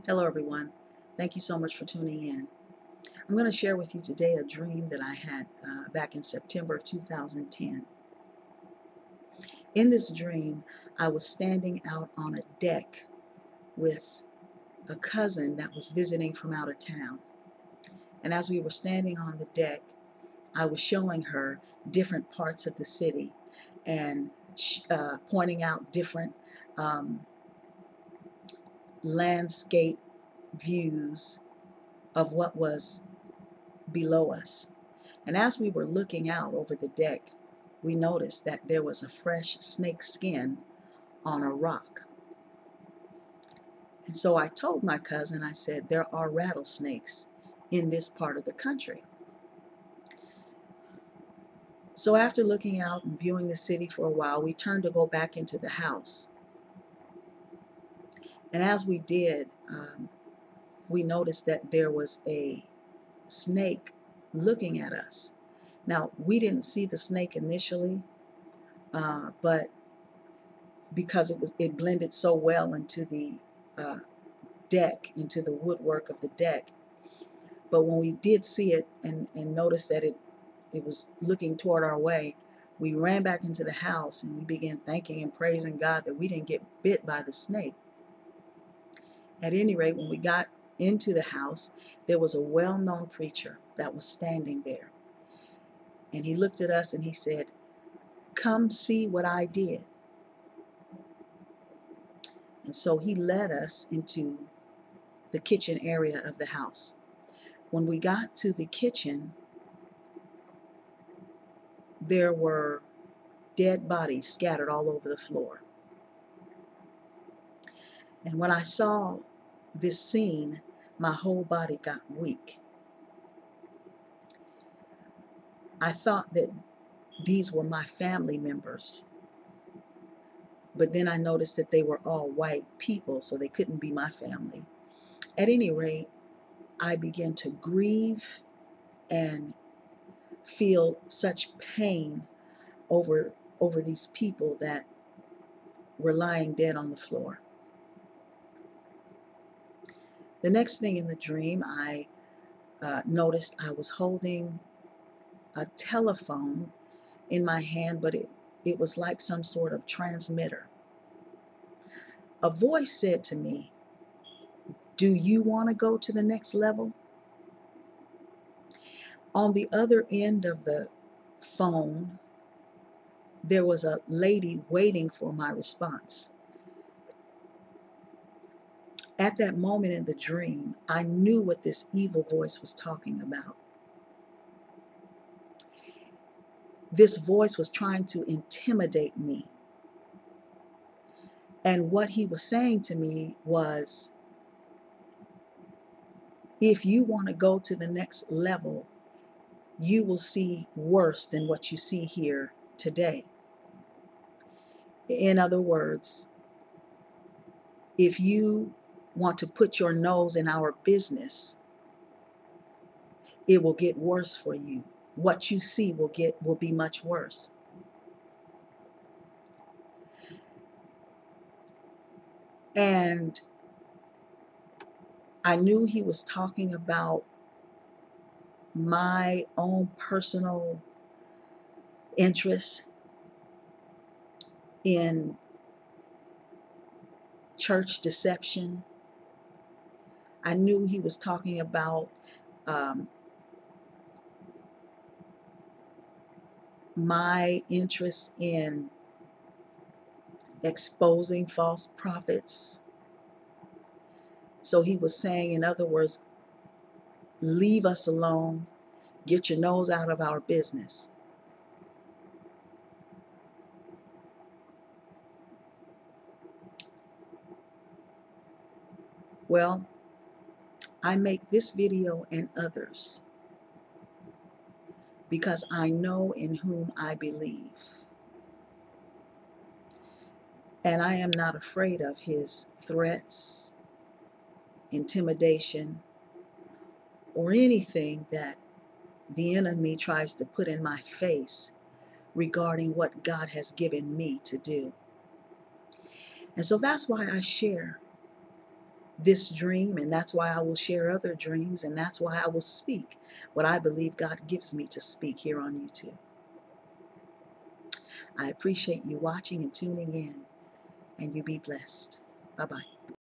Hello everyone. Thank you so much for tuning in. I'm going to share with you today a dream that I had back in September of 2010. In this dream, I was standing out on a deck with a cousin that was visiting from out of town. And as we were standing on the deck, I was showing her different parts of the city and pointing out different landscape views of what was below us. And as we were looking out over the deck, we noticed that there was a fresh snake skin on a rock. And so I told my cousin, I said, there are rattlesnakes in this part of the country. So after looking out and viewing the city for a while, we turned to go back into the house. And as we did, we noticed that there was a snake looking at us. Now, we didn't see the snake initially, but because it blended so well into the deck, into the woodwork of the deck. But when we did see it and noticed that it was looking toward our way, we ran back into the house and we began thanking and praising God that we didn't get bit by the snake. At any rate, when we got into the house, there was a well-known preacher that was standing there. And he looked at us and he said, "Come see what I did." And so he led us into the kitchen area of the house. When we got to the kitchen, there were dead bodies scattered all over the floor. And when I saw this scene, my whole body got weak. I thought that these were my family members, but then I noticed that they were all white people, so they couldn't be my family. At any rate, I began to grieve and feel such pain over these people that were lying dead on the floor. The next thing in the dream, I noticed I was holding a telephone in my hand, but it was like some sort of transmitter. A voice said to me, "Do you want to go to the next level?" On the other end of the phone, there was a lady waiting for my response. At that moment in the dream, I knew what this evil voice was talking about. This voice was trying to intimidate me. And what he was saying to me was, if you want to go to the next level, you will see worse than what you see here today. In other words, if you want to put your nose in our business, it will get worse for you. What you see will be much worse. And I knew he was talking about my own personal interest in church deception. I knew he was talking about my interest in exposing false prophets. So he was saying, in other words, leave us alone, get your nose out of our business. Well, I make this video and others because I know in whom I believe. And I am not afraid of his threats, intimidation, or anything that the enemy tries to put in my face regarding what God has given me to do. And so that's why I share this dream, and that's why I will share other dreams, and that's why I will speak what I believe God gives me to speak here on YouTube. I appreciate you watching and tuning in, and you be blessed. Bye-bye.